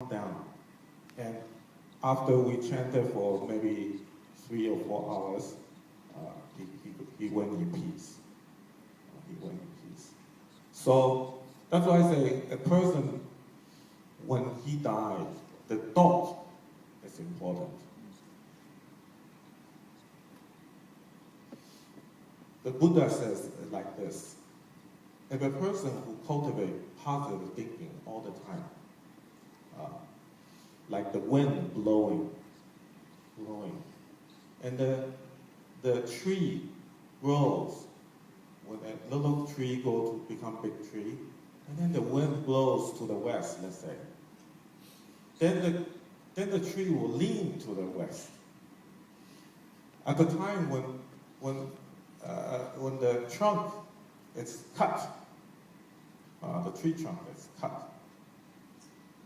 down. And after we chanted for maybe 3 or 4 hours, he went in peace. He went in peace. So that's why I say a person, when he dies, the thought is important. The Buddha says it like this: if a person who cultivates positive thinking all the time, like the wind blowing, and the tree grows. When a little tree goes to become big tree, and then the wind blows to the west, let's say. Then the tree will lean to the west. At the time when the trunk is cut, the tree trunk is cut,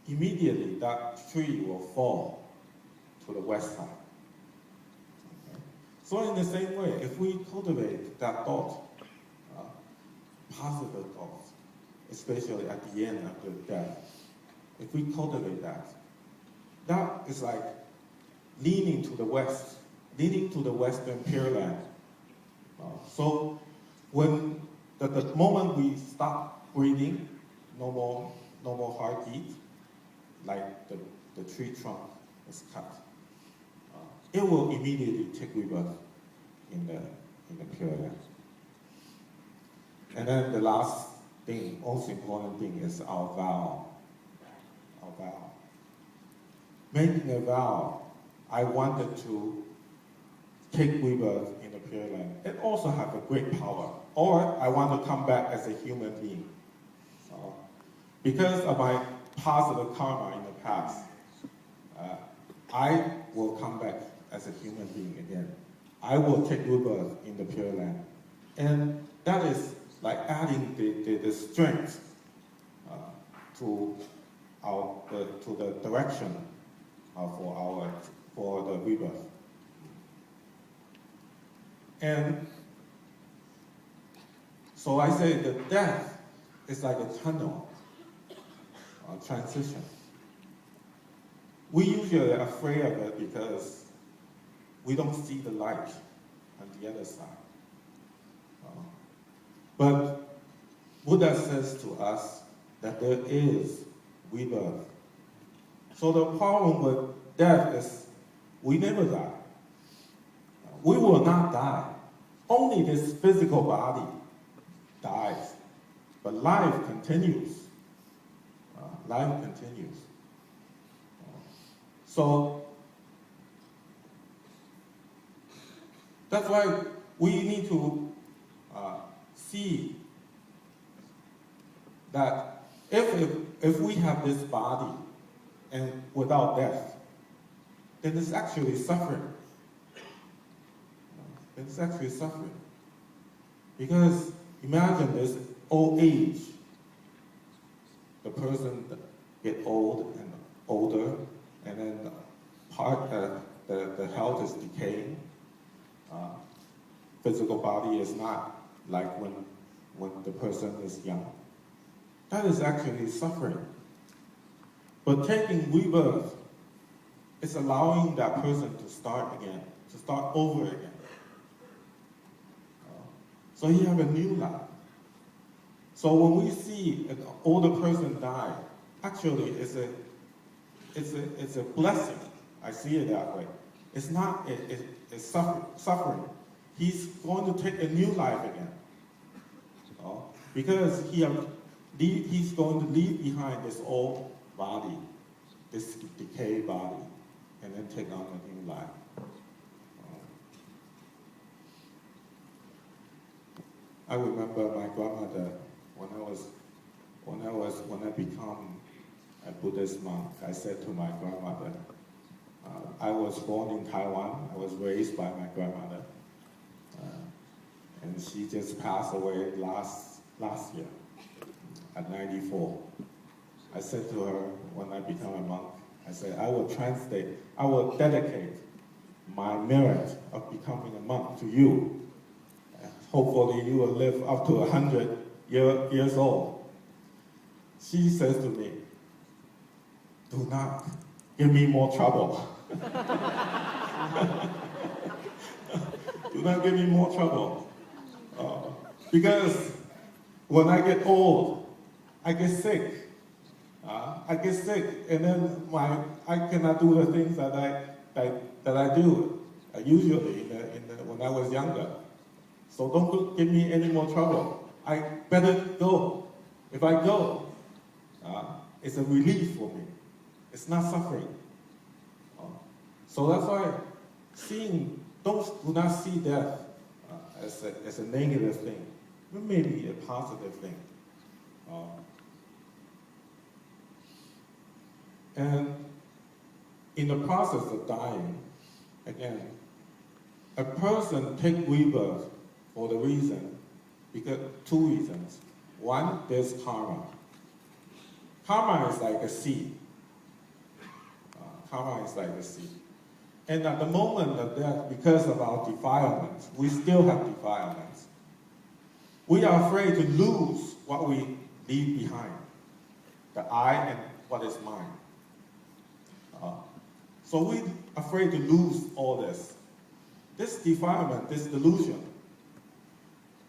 immediately that tree will fall to the west side. Okay? So in the same way, if we cultivate that thought, positive thoughts, especially at the end after death, if we cultivate that, that is like leaning to the west, leaning to the Western Pure Land. So when the moment we stop breathing, no more heartbeat, like the tree trunk is cut, it will immediately take rebirth in the Pure Land. And then the last thing, most important thing, is our vow. Our vow. Making a vow, I wanted to take rebirth in the Pure Land. It also has a great power. Or I want to come back as a human being. Because of my positive karma in the past, I will come back as a human being again. I will take rebirth in the Pure Land. And that is like adding the strength to the direction for the rebirth. And so I say that death is like a tunnel, transition. We usually are afraid of it because we don't see the light on the other side. But Buddha says to us that there is rebirth. So the problem with death is we never die. We will not die. Only this physical body dies. But life continues. Life continues. So that's why we need to see that if we have this body and without death, then it's actually suffering. It's actually suffering. Because imagine this old age. The person get old and older, and then the health is decaying. Physical body is not like when the person is young. That is actually suffering. But taking rebirth is allowing that person to start again, to start over again. So you have a new life. So when we see an older person die, actually it's a blessing. I see it that way. It's not it's suffering. He's going to take a new life again. Because he's going to leave behind this old body, this decayed body, and then take on a new life. I remember my grandmother when I become a Buddhist monk. I said to my grandmother, I was born in Taiwan. I was raised by my grandmother. And she just passed away last year at 94. I said to her when I become a monk, I said, I will dedicate my merit of becoming a monk to you. Hopefully you will live up to 100 years old. She says to me, do not give me more trouble. Do not give me more trouble. Because when I get old, I get sick. And then I cannot do the things that I do usually when I was younger. So don't give me any more trouble. I better go. If I go, it's a relief for me. It's not suffering. So that's why do not see death as a negative thing. It may be a positive thing. And in the process of dying, again, a person takes rebirth for because two reasons. One, there's karma. Karma is like a seed. Karma is like a seed. And at the moment of death, because of our defilements, we still have defilements. We are afraid to lose what we leave behind, the I and what is mine. So we're afraid to lose all this. This defilement, this delusion,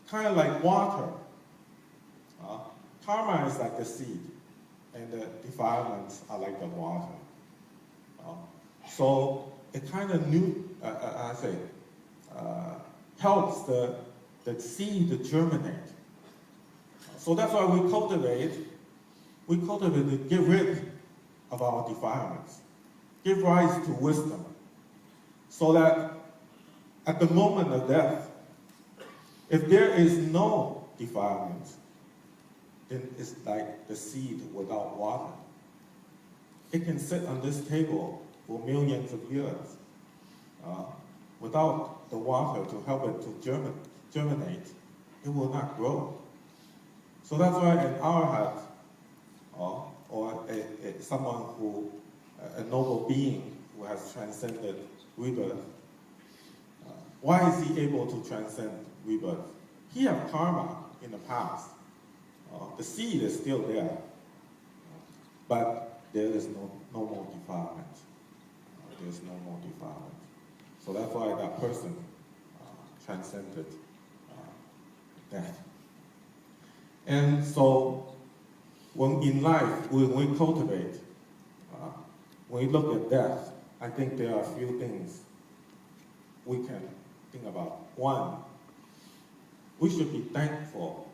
kind of like water. Karma is like the seed, and the defilements are like the water. So it kind of helps the seed to germinate. So that's why we cultivate to get rid of our defilements, give rise to wisdom, so that at the moment of death, if there is no defilement, then it's like the seed without water. It can sit on this table for millions of years without the water to help it to germinate. It will not grow. So that's why in our heart, or someone a noble being who has transcended rebirth, why is he able to transcend rebirth? He had karma in the past. The seed is still there, but there is no more defilement. There's no more defilement. So that's why that person transcended death. And so when in life, when we cultivate, when we look at death, I think there are a few things we can think about. One, we should be thankful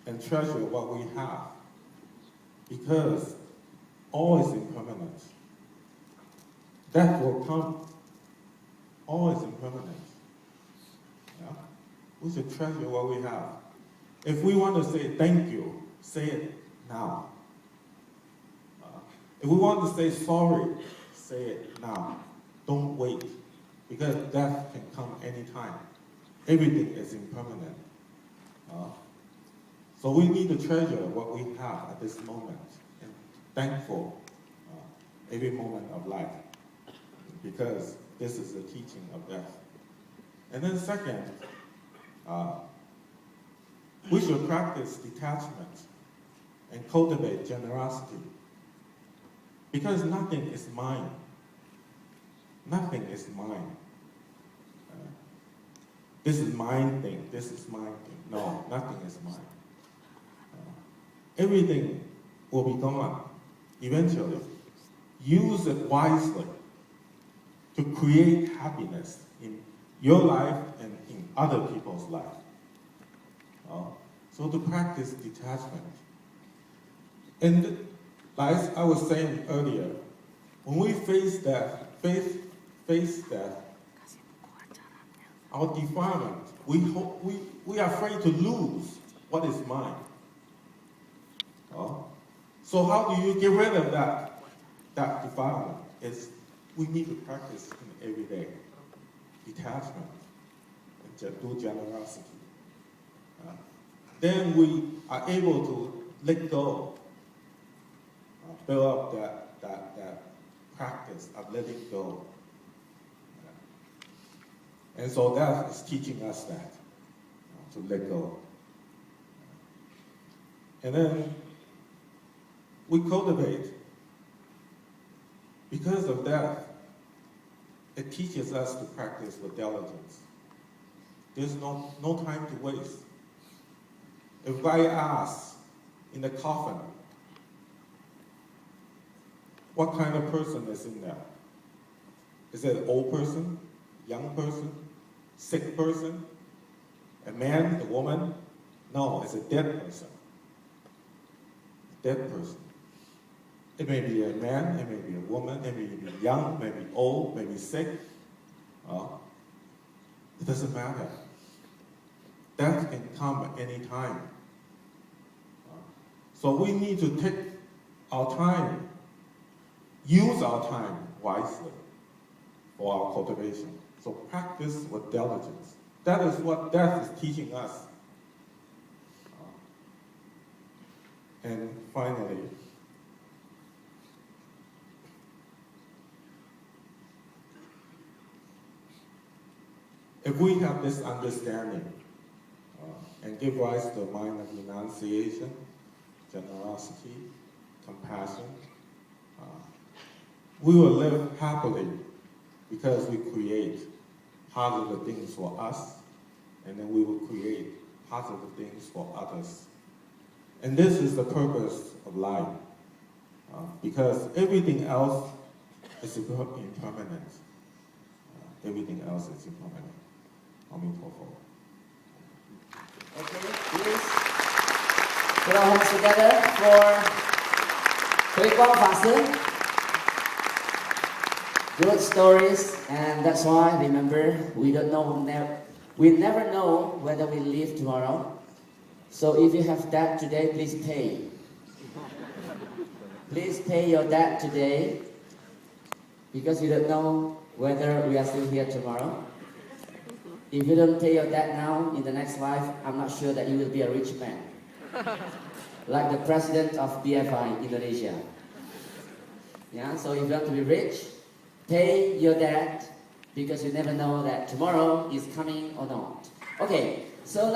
and treasure what we have, because all is impermanent. Death will come. All is impermanent. Yeah? We should treasure what we have. If we want to say thank you, say it now. If we want to say sorry, say it now. Don't wait, because death can come anytime. Everything is impermanent. So we need to treasure what we have at this moment and thankful every moment of life, because this is the teaching of death. And then second, we should practice detachment and cultivate generosity, because nothing is mine. Nothing is mine. This is mine thing, this is mine thing. No, nothing is mine. Everything will be gone eventually. Use it wisely to create happiness in your life and in other people's life. So to practice detachment. And as I was saying earlier, when we face death, our defilement, we are afraid to lose what is mine. So how do you get rid of that defilement? We need to practice in every day detachment and do generosity. Then we are able to let go, build up that practice of letting go. And so that is teaching us that, to let go. And then we cultivate. Because of that, it teaches us to practice with diligence. There's no time to waste. If I ask in the coffin, what kind of person is in there? Is it an old person, young person, sick person, a man, a woman? No, it's a dead person. Dead person. It may be a man, it may be a woman, it may be young, maybe old, maybe sick. It doesn't matter. Death can come at any time. So we need to take our time, use our time wisely for our cultivation. So practice with diligence. That is what death is teaching us. And finally, if we have this understanding and give rise to a mind of renunciation, generosity, compassion, we will live happily because we create positive things for us, and then we will create positive things for others. And this is the purpose of life, because everything else is impermanent. Everything else is impermanent. Okay, please put our hands together for慧光法师. Good stories, and that's why, remember, we never know whether we live tomorrow. So if you have debt today, please pay. Please pay your debt today, because you don't know whether we are still here tomorrow. If you don't pay your debt now, in the next life, I'm not sure that you will be a rich man. Like the president of BFI Indonesia. Yeah, so if you want to be rich, pay your debt, because you never know that tomorrow is coming or not. Okay, so